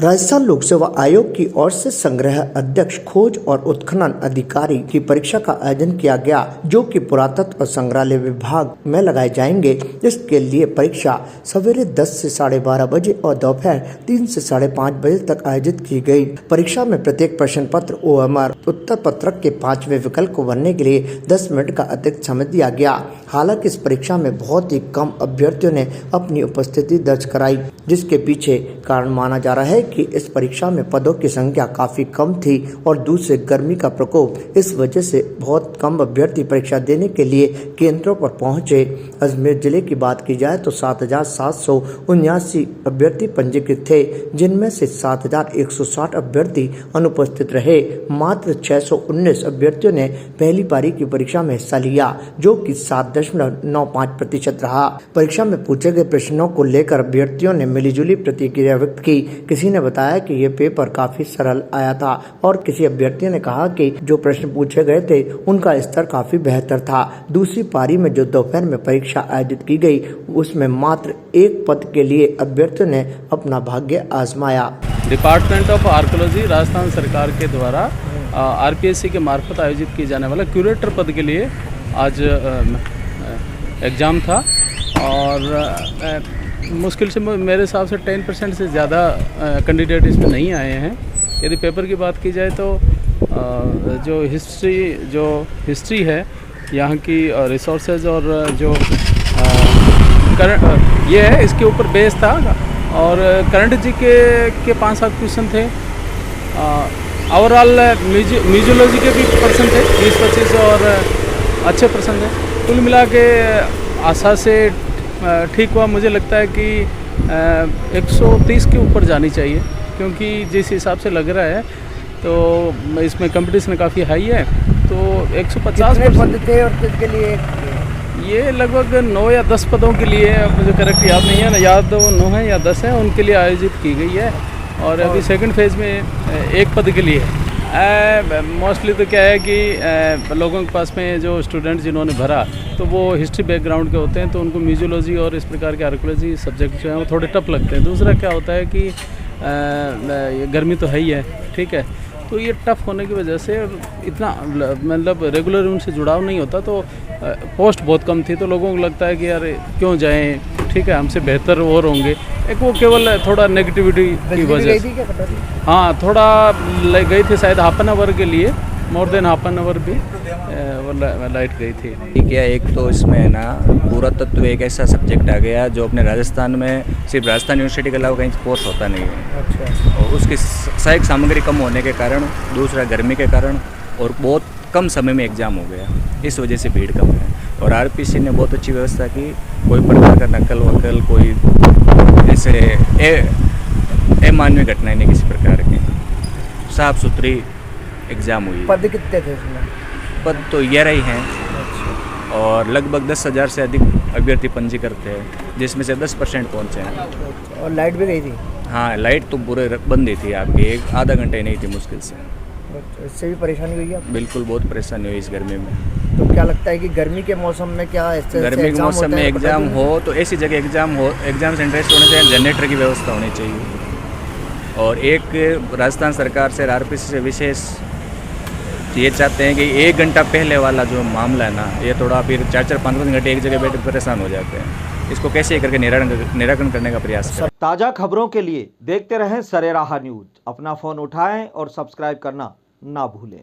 राजस्थान लोक सेवा आयोग की ओर से संग्रह अध्यक्ष, खोज और उत्खनन अधिकारी की परीक्षा का आयोजन किया गया, जो कि पुरातत्व और संग्रहालय विभाग में लगाए जाएंगे। इसके लिए परीक्षा सवेरे 10 से 12:30 बजे और दोपहर 3 से 5:30 बजे तक आयोजित की गई। परीक्षा में प्रत्येक प्रश्न पत्र OMR उत्तर पत्रक के 5वें विकल्प को भरने के लिए 10 मिनट का अतिरिक्त समय दिया गया। हालांकि इस परीक्षा में बहुत ही कम अभ्यर्थियों ने अपनी उपस्थिति दर्ज कराई, जिसके पीछे कारण माना जा रहा है कि इस परीक्षा में पदों की संख्या काफी कम थी और दूसरे गर्मी का प्रकोप, इस वजह से बहुत कम अभ्यर्थी परीक्षा देने के लिए केंद्रों पर पहुंचे। अजमेर जिले की बात की जाए तो 7,779 अभ्यर्थी पंजीकृत थे, जिनमें से 7,160 अभ्यर्थी अनुपस्थित रहे। मात्र 619 अभ्यर्थियों ने पहली पारी की परीक्षा में हिस्सा लिया, जो कि 7.95% रहा। परीक्षा में पूछे गए प्रश्नों को लेकर अभ्यर्थियों ने मिलीजुली प्रतिक्रिया व्यक्त की। किसी ने बताया कि ये पेपर काफी सरल आया था और किसी अभ्यर्थी ने कहा कि जो प्रश्न पूछे गए थे उनका स्तर काफी बेहतर था। दूसरी पारी में जो दोपहर में परीक्षा आयोजित की गई, उसमें मात्र एक पद के लिए अभ्यर्थियों ने अपना भाग्य आजमाया। डिपार्टमेंट ऑफ आर्कियोलॉजी राजस्थान सरकार के द्वारा RPSC के मार्फत आयोजित किए जाने वाला क्यूरेटर पद के लिए आज एग्ज़ाम था और मुश्किल से मेरे हिसाब से 10% से ज़्यादा कैंडिडेट इसमें नहीं आए हैं। यदि पेपर की बात की जाए तो जो हिस्ट्री है यहाँ की रिसोर्सेज और जो ये है, इसके ऊपर बेस था और करंट जी के 5-7 क्वेश्चन थे। ओवरऑल म्यूजियोलॉजी के भी पर्सन थे 20-25 और अच्छे पर्सन थे। कुल मिला के आशा से ठीक हुआ। मुझे लगता है कि 130 के ऊपर जानी चाहिए, क्योंकि जिस हिसाब से लग रहा है तो इसमें कंपटीशन काफ़ी हाई है। तो 150 पद थे और किसके लिए? ये लगभग 9 या 10 पदों के लिए, मुझे करेक्ट याद नहीं है ना, याद 9 है या 10 है, उनके लिए आयोजित की गई है। और अभी सेकंड फेज़ में एक पद के लिए है। मोस्टली तो क्या है कि लोगों के पास में जो स्टूडेंट जिन्होंने भरा तो वो हिस्ट्री बैकग्राउंड के होते हैं, तो उनको म्यूजियोलॉजी और इस प्रकार के आर्कियोलॉजी सब्जेक्ट जो हैं वो थोड़े टफ लगते हैं। दूसरा क्या होता है कि गर्मी तो है ही है, ठीक है, तो ये टफ होने की वजह से इतना मतलब रेगुलर उनसे जुड़ाव नहीं होता, तो पोस्ट बहुत कम थी, तो लोगों को लगता है कि यार क्यों जाएं, ठीक है, हमसे बेहतर और होंगे। एक वो केवल थोड़ा नेगेटिविटी की वजह से, हाँ, थोड़ा गई थी शायद हाफ एन आवर के लिए, more than half an hour भी लाइट गई थी। ठीक है, एक तो इसमें है ना पुरातत्व एक ऐसा सब्जेक्ट आ गया जो अपने राजस्थान में सिर्फ राजस्थान यूनिवर्सिटी के अलावा कहीं कोर्स होता नहीं है। अच्छा। और उसकी सहायक सामग्री कम होने के कारण, दूसरा गर्मी के कारण और बहुत कम समय में एग्ज़ाम हो गया, इस वजह से भीड़ कम है। और RPSC ने बहुत अच्छी व्यवस्था की, कोई प्रकार का नकल वकल, कोई ऐसे अमानवीय घटनाएं नहीं किसी प्रकार की, साफ सुथरी एग्ज़ाम हुई। पद कितने थे इसमें? पद तो 11 ही हैं। अच्छा। और लगभग 10,000 से अधिक अभ्यर्थी पंजीकृत थे, जिसमें से 10% पहुँचे हैं। और लाइट भी गई थी? हाँ, लाइट तो पूरे बंद ही थी आपकी, एक आधा घंटे नहीं थी मुश्किल से। इससे भी परेशानी हुई है? बिल्कुल, बहुत परेशानी हुई इस गर्मी में। तो क्या लगता है कि गर्मी के मौसम में क्या गर्मी के मौसम में एग्ज़ाम हो तो ऐसी जगह एग्ज़ाम सेंटर होने चाहिए, जनरेटर की व्यवस्था होनी चाहिए। और एक राजस्थान सरकार से RPSC से विशेष ये चाहते हैं कि 1 घंटा पहले वाला जो मामला है ना, ये थोड़ा फिर 4-4, 5-5 घंटे एक जगह बैठे परेशान हो जाते हैं। इसको कैसे करके निराकरण करने का प्रयास करें। ताज़ा खबरों के लिए देखते रहें सरेराह न्यूज़। अपना फ़ोन उठाएं और सब्सक्राइब करना ना भूलें।